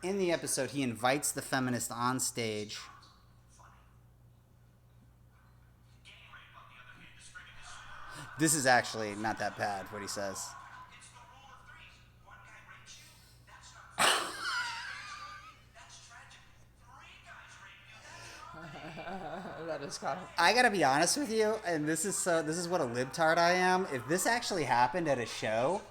in the episode, he invites the feminist on stage. This is actually not that bad, what he says. That is kind of. I gotta be honest with you, and this is what a libtard I am. If this actually happened at a show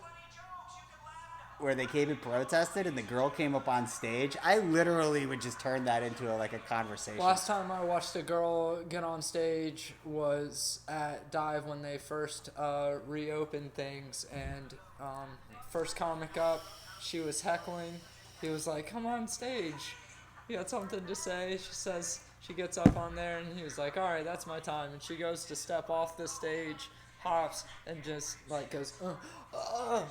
where they came and protested and the girl came up on stage, I literally would just turn that into a conversation. Last time I watched a girl get on stage was at Dive when they first reopened things, and first comic up, she was heckling. He was like, "Come on stage, you got something to say." She says she gets up on there, and he was like, "All right, that's my time." And she goes to step off the stage, hops, and just goes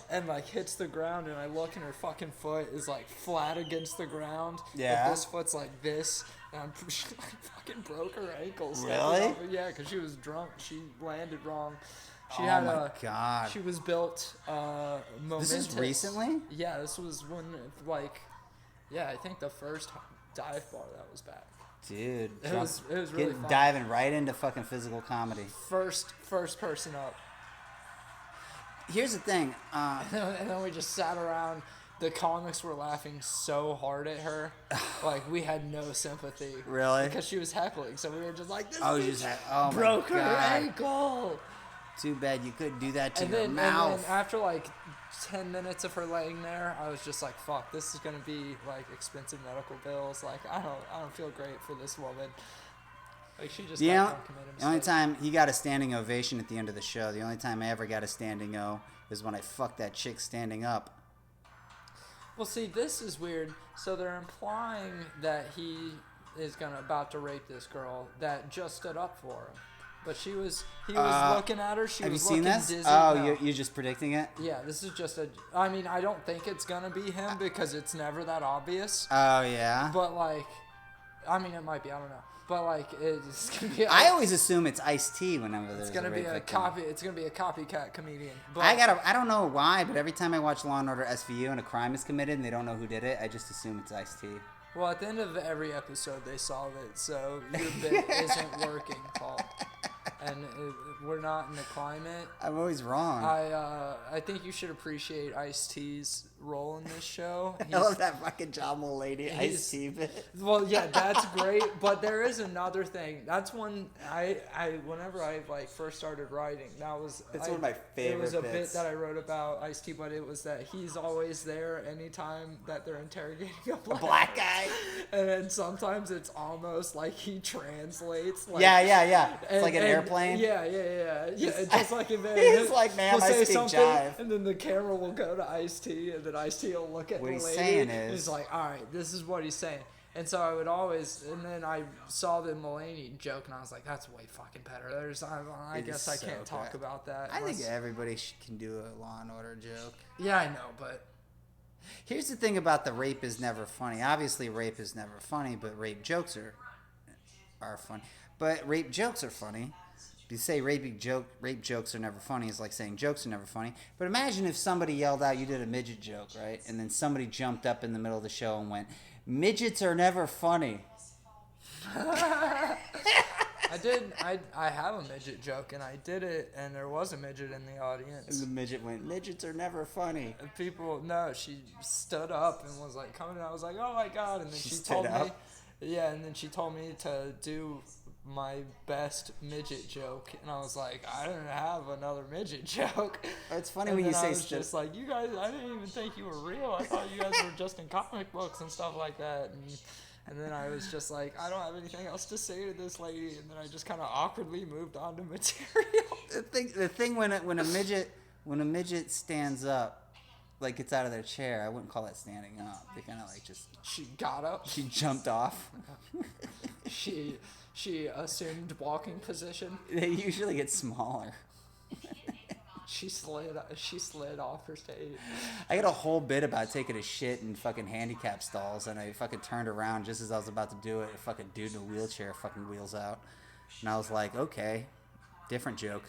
and hits the ground, and I look and her fucking foot is flat against the ground. Yeah. But this foot's like this, and she fucking broke her ankle. Really? Yeah, because she was drunk. She landed wrong. She Oh had my God. She was built momentous. This is recently? Yeah, this was when I think the first dive bar that was back. Dude, It was really fun. diving right into fucking physical comedy. First person up. Here's the thing. And then we just sat around. The comics were laughing so hard at her. We had no sympathy. Really? Because she was heckling. So we were just like, this Oh, bitch broke her ankle. Too bad you couldn't do that to And your then mouth. after 10 minutes of her laying there, I was just like, fuck, this is going to be expensive medical bills. I don't feel great for this woman. She just The got committed a only mistake. time he got a standing ovation at the end of the show, the only time I ever got a standing O is when I fucked that chick standing up. Well, see, this is weird. So they're implying that he is about to rape this girl that just stood up for him. But he was looking at her. She Have you was seen looking this? dizzy. Oh, No. you're just predicting it? Yeah, this is just I mean, I don't think it's gonna be him because it's never that obvious. Oh, yeah? But I mean, it might be. I don't know. But it's gonna be. I always assume it's Ice-T whenever there's It's gonna a be rape a victim. copy. It's gonna be a copycat comedian. But I don't know why, but every time I watch Law & Order SVU and a crime is committed and they don't know who did it, I just assume it's Ice-T. Well, at the end of every episode, they solve it. So your bit isn't working, Paul. And we're not in the climate. I'm always wrong. I think you should appreciate Ice-T's role in this show. I love that fucking John Mulaney Ice-T bit. Well, yeah, that's great. But there is another thing. That's one whenever I first started writing, It's one of my favorite It was a bits. bit that I wrote about Ice-T, but it was that he's always there anytime that they're interrogating a Black guy. And then sometimes it's almost like he translates. Yeah. It's like an and- airplane. Yeah. Just like in there. He's like, "Ma'am, he'll I say speak something, jive." and then the camera will go to Ice-T, and then Ice-T will look at What the he's lady. saying and is- he's like, all right, this is what he's saying. And so I would always, and then I saw the Mulaney joke, and I was like, that's way fucking better. I It guess is I so can't talk good. about that. I think unless- everybody can do a Law & Order joke. Yeah, I know, but Here's the thing about the rape is never funny. Obviously, rape is never funny, but rape jokes are funny. But rape jokes are funny. You say rape jokes are never funny is like saying jokes are never funny. But imagine if somebody yelled out, you did a midget joke, right? And then somebody jumped up in the middle of the show and went, midgets are never funny. I did. I have a midget joke, and I did it, and there was a midget in the And audience. the midget went, midgets are never funny. And people, no, she stood up and was coming. I was like, oh my god! And then She she stood told me, up? yeah, and then she told me to do my best midget joke, and I was like, I don't have another midget joke. It's funny And when you then say I was stuff. just like, you guys, I didn't even think you were real. I thought you guys were just in comic books and stuff like that. And then I was just like, I don't have anything else to say to this lady. And then I just kind of awkwardly moved on to material. The thing when a midget stands up, gets out of their chair, I wouldn't call that standing up. They kind of just She got up. she jumped off. She assumed walking position. They usually get smaller. She slid off her stage. I got a whole bit about taking a shit in fucking handicap stalls, and I fucking turned around just as I was about to do it. A fucking dude in a wheelchair fucking wheels out, and I was like, okay, different joke.